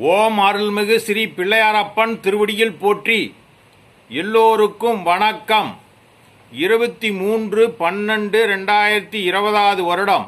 ஓம் அருள்மிகு ஸ்ரீ பிள்ளையாரப்பன் திருவடியில் போற்றி. எல்லோருக்கும் வணக்கம். 23/12/2020 வருடம்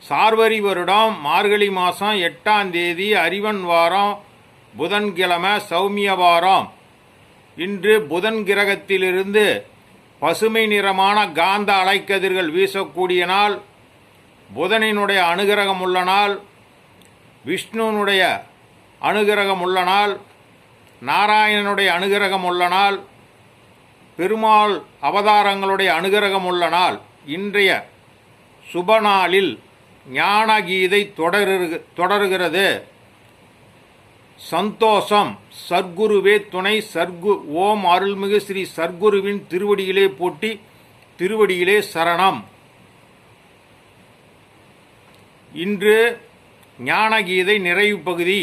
சார்வரி வருடம் மார்கழி மாதம் 8ஆம் தேதி அறிவன் வாரம் புதன்கிழமை சௌமிய வாரம். இன்று புதன் கிரகத்திலிருந்து பசுமை நிறமான காந்த அலைக்கதிர்கள் வீசக்கூடிய நாள். புதனினுடைய அனுகிரகம் உள்ள நாள், விஷ்ணுனுடைய அனுகிரகம் உள்ள நாள், நாராயணனுடைய அனுகிரகம் உள்ள நாள், பெருமாள் அவதாரங்களுடைய அனுகிரகம் உள்ள நாள். இன்றைய சுபநாளில் ஞானகீதை தொடர்கிறது. சந்தோஷம். சர்க்குருவே துணை. ஓம் அருள்மிகு ஸ்ரீ சர்க்குருவின் திருவடியிலே போற்றி, திருவடியிலே சரணம். இன்று ஞானகீதை நிறைவு பகுதி.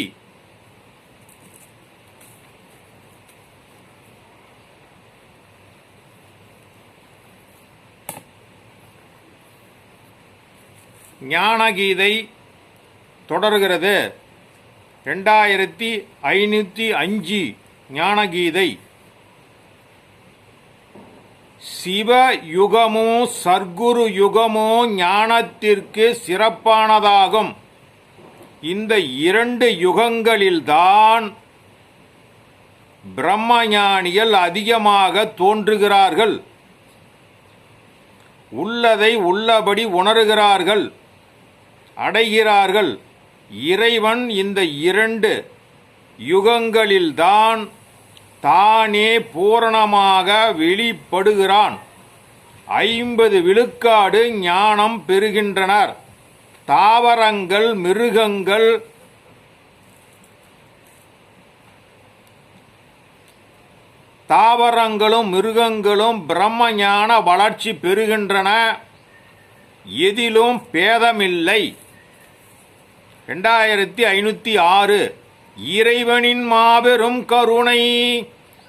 ஞானகீதை தொடர்கிறது. 2505 ஞானகீதை. சிவயுகமோ சர்க்குரு யுகமோ ஞானத்திற்கு சிறப்பானதாகும். இந்த 2 யுகங்களில்தான் பிரம்மஞானிகள் அதிகமாக தோன்றுகிறார்கள். உள்ளதை உள்ளபடி உணர்கிறார்கள், அடைகிறார்கள். இறைவன் இந்த 2 யுகங்களில்தான் தானே பூரணமாக வெளிப்படுகிறான். 50 விழுக்காடு ஞானம் பெறுகின்றனர். தாவரங்கள், மிருகங்கள், மிருகங்களும் பிரம்ம ஞான வளர்ச்சி பெறுகின்றன. எதிலும் பேதமில்லை. 2506 இறைவனின் மாபெரும் கருணை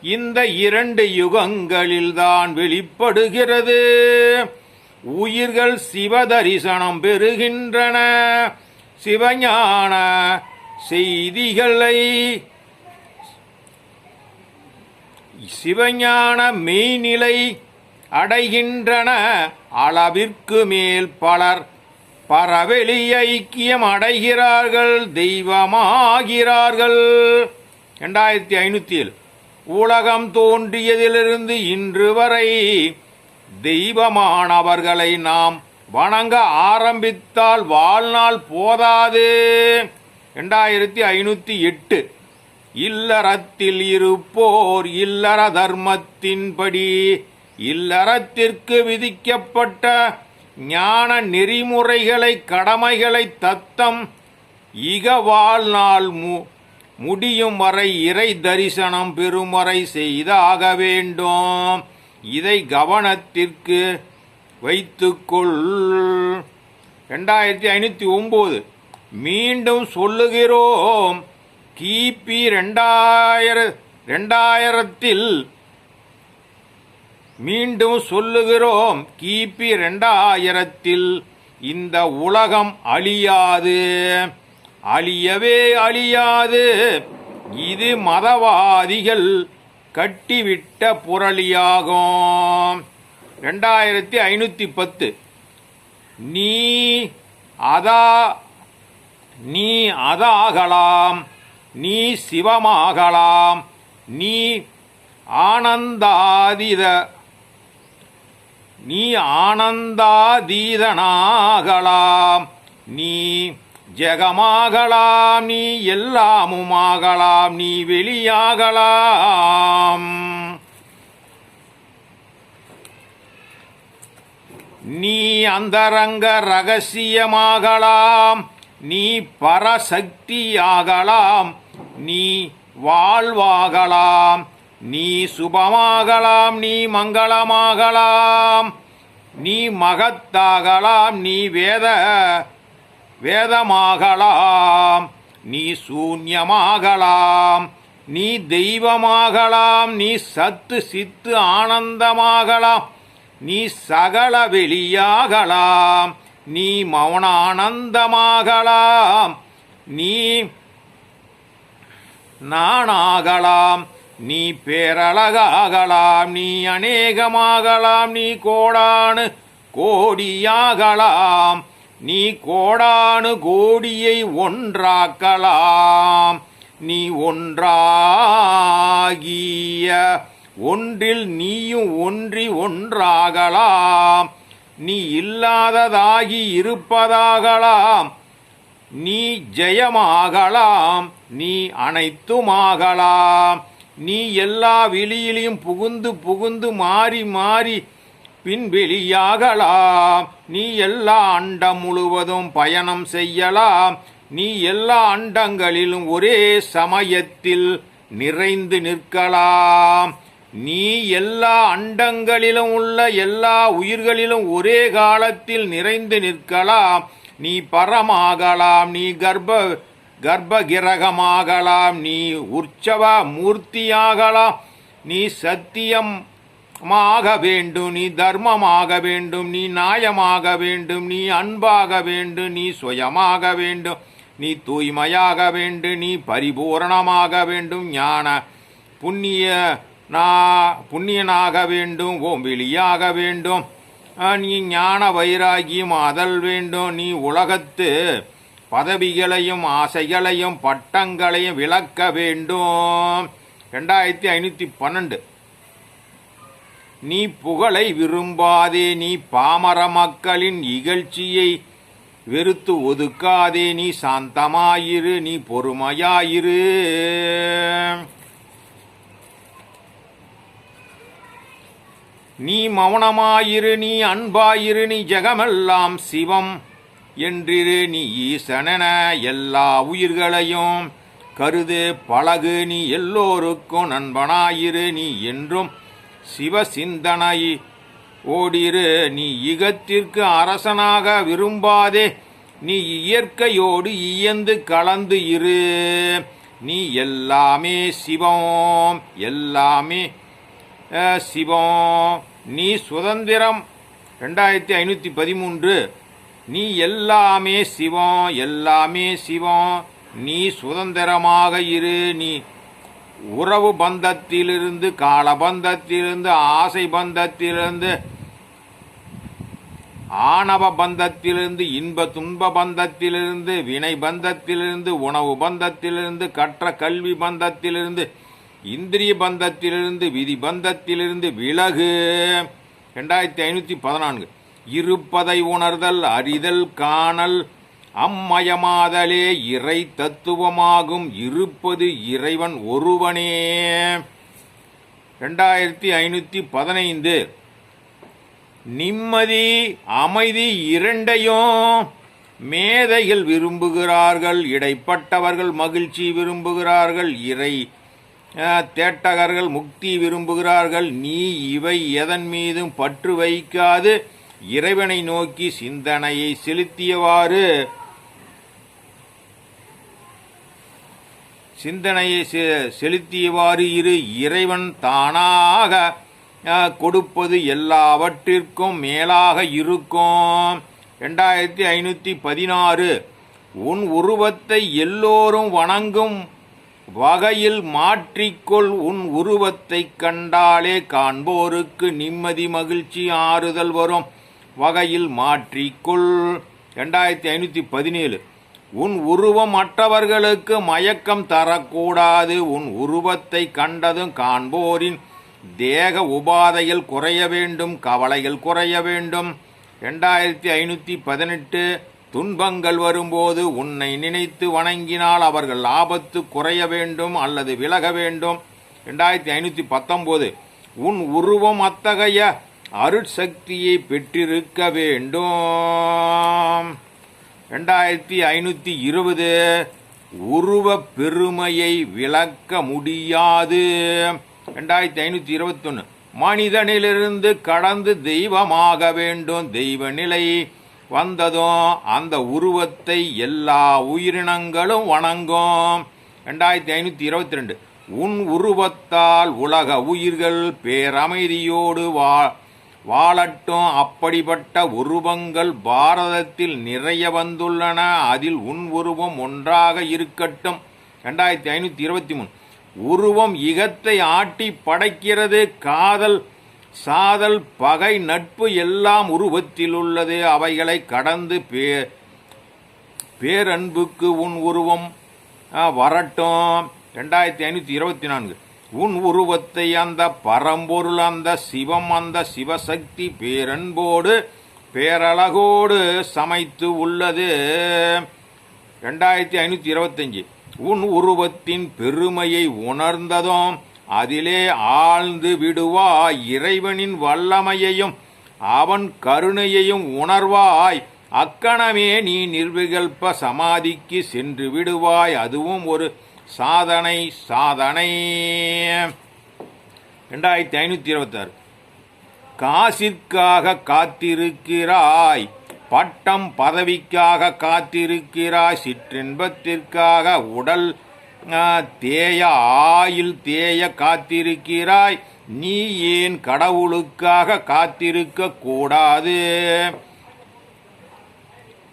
இந்த 2 யுகங்களில்தான் வெளிப்படுகிறது. உயிர்கள் சிவதரிசனம் பெறுகின்றன. சிவஞான செய்திகளை, சிவஞான மெய்நிலை அடைகின்றன. அளவிற்கு மேல் பலர் பரவெளி ஐக்கியம் அடைகிறார்கள், தெய்வமாகிறார்கள். 2507 உலகம் தோன்றியதிலிருந்து இன்று வரை தெய்வமானவர்களை நாம் வணங்க ஆரம்பித்தால் வாழ்நாள் போதாது. 2508 இல்லறத்தில் இருப்போர் இல்லற தர்மத்தின்படி இல்லறத்திற்கு விதிக்கப்பட்ட ஞான நெறிமுறைகளை, கடமைகளை தத்தம் இக வாழ்நாள் முடியும் வரை இறை தரிசனம் பெறும் வரை செய்தாக வேண்டும். இதை கவனத்திற்கு வைத்துக்கொள். 2509 மீண்டும் சொல்லுகிறோம். கிபி 2000 மீண்டும் சொல்லுகிறோம். கிபி 2000 இந்த உலகம் அழியாது, அழியவே அழியாது. இது மதவாதிகள் கட்டிவிட்ட புரளியாகும். 2510 நீ அதாகலாம், நீ சிவமாகலாம், நீ ஆனந்தாதீதனாகலாம், நீ ஜெகமாகலாம், நீ எல்லாமுமாகலாம், நீ வெளியாகலாம். நீ அந்தரங்க ரகசியமாகலாம், நீ பரசக்தியாகலாம், நீ வாழ்வாகலாம், நீ சுபமாகலாம், நீ மங்களமாகலாம், நீ மகத்தாகலாம், நீ வேதமாகலாம், நீ சூன்யமாகலாம், நீ தெய்வமாகலாம், நீ சத்து சித்து ஆனந்தமாகலாம், நீ சகல வெளியாகலாம், நீ மௌனானந்தமாகலாம், நீ நானாகலாம், நீ பேரழகாகலாம், நீ அநேகமாகலாம், நீ கோடானு கோடியாகலாம், நீ கோடானு கோடியை ஒன்றாக்கலாம், நீ ஒன்றாகிய ஒன்றில் நீயும் ஒன்றி ஒன்றாகலாம், நீ இல்லாததாகி இருப்பதாகலாம், நீ ஜெயமாகலாம், நீ அனைத்துமாகலாம், நீ எல்லா வெளியிலையும் புகுந்து புகுந்து மாறி மாறி பின் வெளியாகலாம், நீ எல்லா அண்டம் முழுவதும் பயணம் செய்யலாம், நீ எல்லா அண்டங்களிலும் ஒரே சமயத்தில் நிறைந்து நிற்கலாம், நீ எல்லா அண்டங்களிலும் உள்ள எல்லா உயிர்களிலும் ஒரே காலத்தில் நிறைந்து நிற்கலாம், நீ பரமாகலாம், நீ கர்ப்பகிரகமாகலாம், நீ உற்சவ மூர்த்தியாகலாம், நீ சத்தியமாக வேண்டும், நீ தர்மமாக வேண்டும், நீ நியாயமாக வேண்டும், நீ அன்பாக வேண்டும், நீ சுயமாக வேண்டும், நீ தூய்மையாக வேண்டும், நீ பரிபூரணமாக வேண்டும், ஞான புண்ணியனாக வேண்டும், ஓம்பிலியாக வேண்டும், நீ ஞான வைராகியம் அதல் வேண்டும், நீ உலகத்து பதவிகளையும் ஆசைகளையும் பட்டங்களையும் விளக்க வேண்டும். 2512. நீ புகழை விரும்பாதே, நீ பாமர மக்களின் இகழ்ச்சியை வெறுத்து ஒதுக்காதே, நீ சாந்தமாயிரு, நீ பொறுமையாயிரு, நீ மௌனமாயிரு, நீ அன்பாயிரு, நீ ஜெகமெல்லாம் சிவம் என்றிரு, நீ ஈசனென எல்லா உயிர்களையும் கருது பழகு, நீ எல்லோருக்கும் நண்பனாயிரு, நீ என்றும் சிவ சிந்தனை ஓடிரு, நீ ஈகத்திற்கு அரசனாக விரும்பாதே, நீ இயற்கையோடு இயந்து கலந்து இரு, நீ எல்லாமே சிவம், எல்லாமே சிவம், நீ சுதந்திரம். 2513. நீ எல்லாமே சிவம், எல்லாமே சிவம், நீ சுதந்திரமாக இரு, நீ உறவு பந்தத்திலிருந்து, கால பந்தத்திலிருந்து, ஆசை பந்தத்திலிருந்து, ஆணவ பந்தத்திலிருந்து, இன்ப துன்ப பந்தத்திலிருந்து, வினை பந்தத்திலிருந்து, உணவு பந்தத்திலிருந்து, கற்ற கல்வி பந்தத்திலிருந்து, இந்திரிய பந்தத்திலிருந்து, விதி பந்தத்திலிருந்து விலகு. 2514. இருப்பதை உணர்தல், அறிதல், காணல், அம்மயமாதலே இறை தத்துவமாகும், இருப்பது இறைவன் ஒருவனே. 2515. நிம்மதி அமைதி இரண்டையும் மேதைகள் விரும்புகிறார்கள், இடைப்பட்டவர்கள் மகிழ்ச்சி விரும்புகிறார்கள், இறை தேட்டகர்கள் முக்தி விரும்புகிறார்கள். நீ இவை எதன் மீதும் பற்று வைக்காது இறைவனை நோக்கி சிந்தனையை செலுத்தியவாறு இரு. இறைவன் தானாக கொடுப்பது எல்லாவற்றிற்கும் மேலாக இருக்கும். 2516. உன் உருவத்தை எல்லோரும் வணங்கும் வகையில் மாற்றிக்கொள், உன் உருவத்தை கண்டாலே காண்போருக்கு நிம்மதி மகிழ்ச்சி ஆறுதல் வரும் வகையில் மாற்றிக்கொள். 2517. உன் உருவம் மற்றவர்களுக்கு மயக்கம் தரக்கூடாது, உன் உருவத்தை கண்டதும் காண்போரின் தேக உபாதைகள் குறைய வேண்டும், கவலைகள் குறைய வேண்டும். 2518. துன்பங்கள் வரும்போது உன்னை நினைத்து வணங்கினால் அவர்கள் ஆபத்து குறைய வேண்டும் அல்லது விலக வேண்டும். 2519. உன் உருவம் அத்தகைய அருட்சக்தியை பெற்றிருக்க வேண்டும். 2520. உருவ பெருமையை விளக்க முடியாது. 2521. மனிதனிலிருந்து கடந்து தெய்வமாக வேண்டும், தெய்வ நிலை வந்ததும் அந்த உருவத்தை எல்லா உயிரினங்களும் வணங்கும். 2522. உன் உருவத்தால் உலக உயிர்கள் பேரமைதியோடு வாழட்டும், அப்படிப்பட்ட உருவங்கள் பாரதத்தில் நிறைய வந்துள்ளன, அதில் உன் உருவம் ஒன்றாக இருக்கட்டும். 2523. உருவம் இகத்தை ஆட்டி படைக்கிறது. காதல் சாதல் பகை நட்பு எல்லாம் உருவத்தில் உள்ளது. அவைகளை கடந்து பேரன்புக்கு உன் உருவம் வரட்டும். 2524. உன் உருவத்தை அந்த பரம்பொருள், அந்த சிவம், அந்த சிவசக்தி பேரன்போடு பேரழகோடு சமைத்து உள்ளது. 2525. உன் உருவத்தின் பெருமையை உணர்ந்ததும் அதிலே ஆழ்ந்து விடுவாய். இறைவனின் வல்லமையையும் அவன் கருணையையும் உணர்வாய். அக்கணமே நீ நிர்விகல்ப சமாதிக்கு சென்று விடுவாய். அதுவும் ஒரு சாதனை. 2526. காசிற்காக காத்திருக்கிறாய், பட்டம் பதவிக்காக காத்திருக்கிறாய், சிற்றின்பத்திற்காக உடல் தேய ஆயில் தேய காத்திருக்கிறாய். நீ ஏன் கடவுளுக்காக காத்திருக்க கூடாது?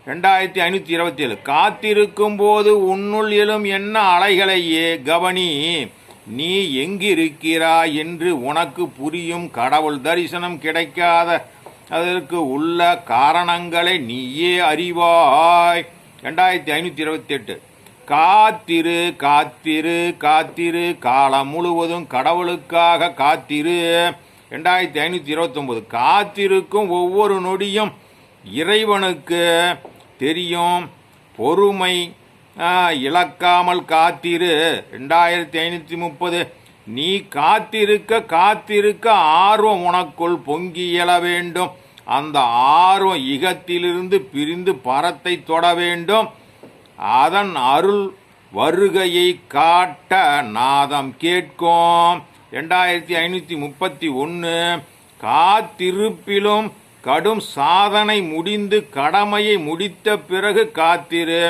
2527. காத்திருக்கும் போது உன்னுள் எழும் என்ன அலைகளையே கவனி. நீ எங்கிருக்கிறாய் என்று உனக்கு புரியும். கடவுள் தரிசனம் கிடைக்காத அதற்கு உள்ள காரணங்களை நீயே அறிவாய். 2528. காத்திரு காத்திரு காத்திரு, காலம் முழுவதும் கடவுளுக்காக காத்திரு. 2529. காத்திருக்கும் ஒவ்வொரு நொடியும் இறைவனுக்கு தெரியும். பொறுமை இழக்காமல் காத்திரு. 2530. நீ காத்திருக்க காத்திருக்க ஆர்வம் உனக்குள் பொங்கி எழ வேண்டும். அந்த ஆர்வம் இகத்திலிருந்து பிரிந்து பரத்தை தொட வேண்டும். அதன் அருள் வருகையை காட்ட நாதம் கேட்கும். 2531. காத்திருப்பிலும் கடும் சாதனை முடிந்து கடமையை முடித்த பிறகு காத்திரு.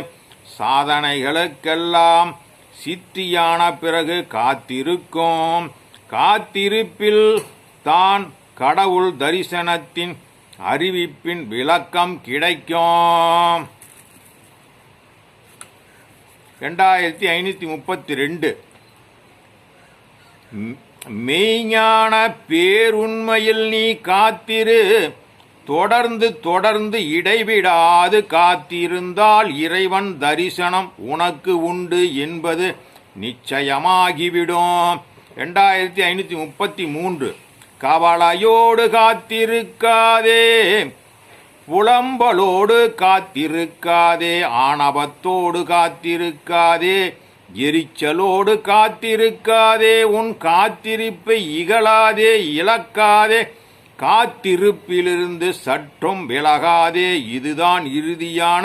சாதனைகளுக்கெல்லாம் சித்தியான பிறகு காத்திருக்கும். காத்திருப்பில் தான் கடவுள் தரிசனத்தின் அறிவிப்பின் விளக்கம் கிடைக்கும். 2532. மெய்ஞான பேருண்மையில் நீ காத்திரு. தொடர்ந்து தொடர்ந்து இடைவிடாது காத்திருந்தால் இறைவன் தரிசனம் உனக்கு உண்டு என்பது நிச்சயமாகிவிடும். 2533. கவலையோடு காத்திருக்காதே, புலம்பலோடு காத்திருக்காதே, ஆணவத்தோடு காத்திருக்காதே, எரிச்சலோடு காத்திருக்காதே. உன் காத்திருப்பை இகழாதே, இழக்காதே. காத்திருப்பிலிருந்து சற்றும் விலகாதே. இதுதான் இறுதியான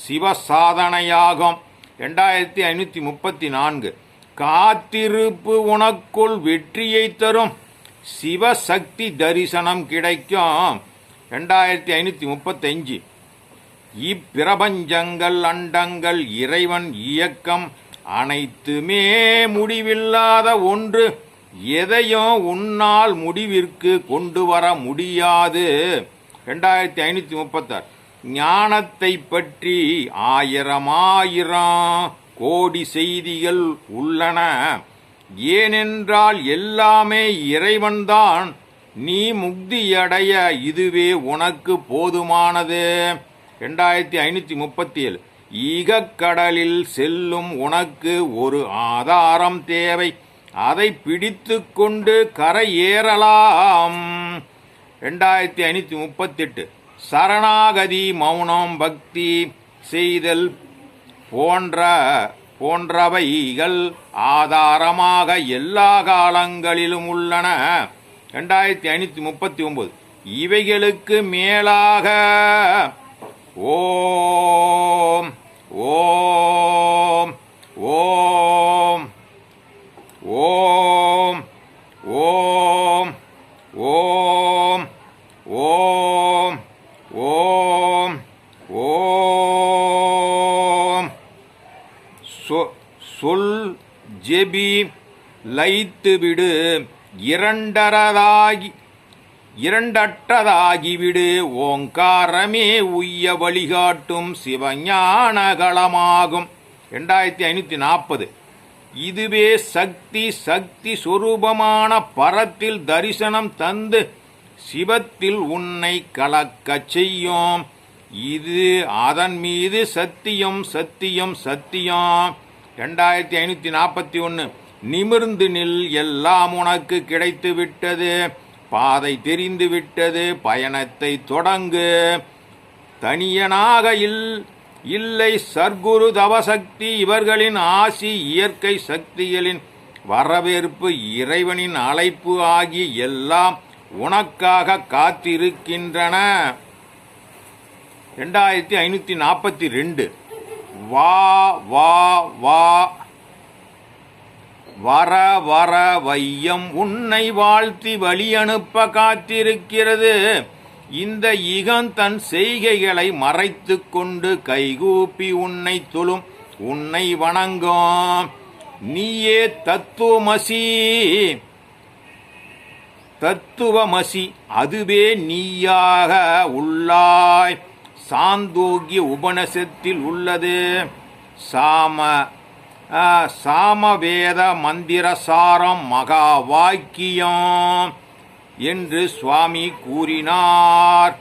சிவசாதனையாகும். 2534. காத்திருப்பு உனக்குள் வெற்றியை தரும். சிவசக்தி தரிசனம் கிடைக்கும். 2535. இப்பிரபஞ்சங்கள் அண்டங்கள் இறைவன் இயக்கம் அனைத்துமே முடிவில்லாத ஒன்று. எதையும் உன்னால் முடிவிற்கு கொண்டு வர முடியாது. 2536. ஞானத்தை பற்றி ஆயிரம் கோடி செய்திகள் உள்ளன. ஏனென்றால் எல்லாமே இறைவன்தான். நீ முக்தியடைய இதுவே உனக்கு போதுமானது. 2537. ஈகக்கடலில் செல்லும் உனக்கு ஒரு ஆதாரம் தேவை. அதை பிடித்து கொண்டு கரை ஏறலாம். 2538. சரணாகதி, மௌனம், பக்தி செய்தல் போன்றவைகள் ஆதாரமாக எல்லா காலங்களிலும் உள்ளன. 2539. இவைகளுக்கு மேலாக ஓம் ஓம் ஓம் ஓம் ஓம் ஓம் ஓம் ஓம் ஓம் சொல் ஜெபி லைத்துவிடு. இரண்டற்றதாகிவிடு. ஓங்காரமே உய்ய வழிகாட்டும் சிவஞானகளமாகும். 2540. இதுவே சக்தி. சக்தி சொரூபமான பரத்தில் தரிசனம் தந்து சிவத்தில் உன்னை கலக்கச் செய்யும். இது அதன் மீது சத்தியம் சத்தியம் சத்தியம். 2541. நிமிர்ந்து நில், எல்லாம் உனக்கு கிடைத்து விட்டது, பாதை தெரிந்து விட்டது, பயணத்தை தொடங்கு. தனியனாக இல்லை சர்க்குரு தவசக்தி, இவர்களின் ஆசி, இயற்கை சக்திகளின் வரவேற்பு, இறைவனின் அழைப்பு ஆகி எல்லாம் உனக்காக காத்திருக்கின்றன. 2542. வா வா வா வர வர வையம் உன்னை வாழ்த்தி வழி அனுப்ப காத்திருக்கிறது. இந்த இகன் தன் செய்கைகளை மறைத்து கொண்டு கைகூப்பி உன்னை தொழும், உன்னை வணங்கும். நீயே தத்துவமசி. தத்துவமசி அதுவே நீயாக உள்ளாய். சாந்தோக்கிய உபனிஷத்தில் உள்ளது. சாமவேத மந்திரசாரம் மகா வாக்கியம் என்று சுவாமி கூறினார்.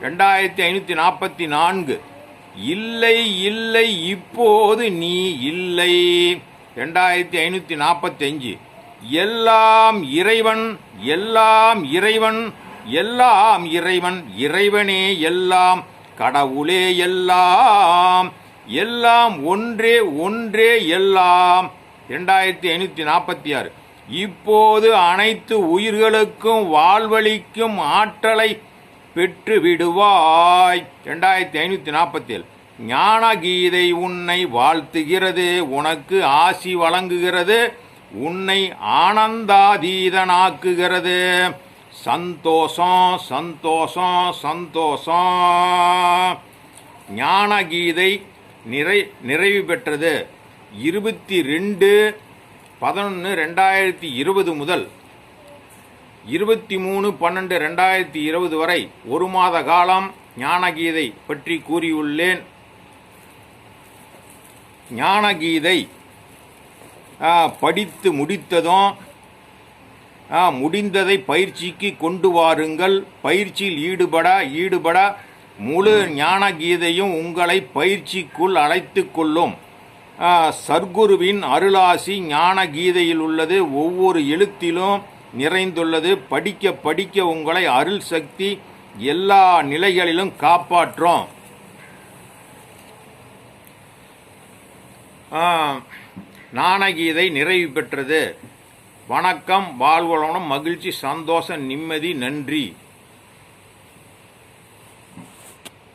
2544. இல்லை இல்லை இப்போது நீ இல்லை. 2545. எல்லாம் இறைவன், எல்லாம் இறைவன், எல்லாம் இறைவன், இறைவனே எல்லாம், கடவுளே எல்லாம், எல்லாம் ஒன்றே ஒன்றே எல்லாம். 2546. இப்போது அனைத்து உயிர்களுக்கும் வாழ்வளிக்கும் ஆற்றலை பெற்று விடுவாய். 2547. ஞானகீதை உன்னை வாழ்த்துகிறது, உனக்கு ஆசி வழங்குகிறது, உன்னை ஆனந்தாதீதனாக்குகிறது. சந்தோஷம் சந்தோஷம் சந்தோஷம். ஞானகீதை நிறைவு பெற்றது. 22/11/2020 முதல் 23/12/2020 வரை ஒரு மாத காலம் ஞானகீதை பற்றி கூறியுள்ளேன். ஞானகீதை படித்து முடித்ததும் முடிந்ததை பயிற்சிக்கு கொண்டு வாருங்கள். பயிற்சியில் ஈடுபட முழு ஞானகீதையும் உங்களை பயிற்சிக்குள் அழைத்து கொள்ளும். சர்க்குருவின் அருளாசி ஞானகீதையில் உள்ளது. ஒவ்வொரு எழுத்திலும் நிறைந்துள்ளது. படிக்க படிக்க உங்களை அருள் சக்தி எல்லா நிலைகளிலும் காப்பாற்றும். ஞானகீதை நிறைவு பெற்றது. வணக்கம். வாழ்வளமும் மகிழ்ச்சி, சந்தோஷம், நிம்மதி. நன்றி.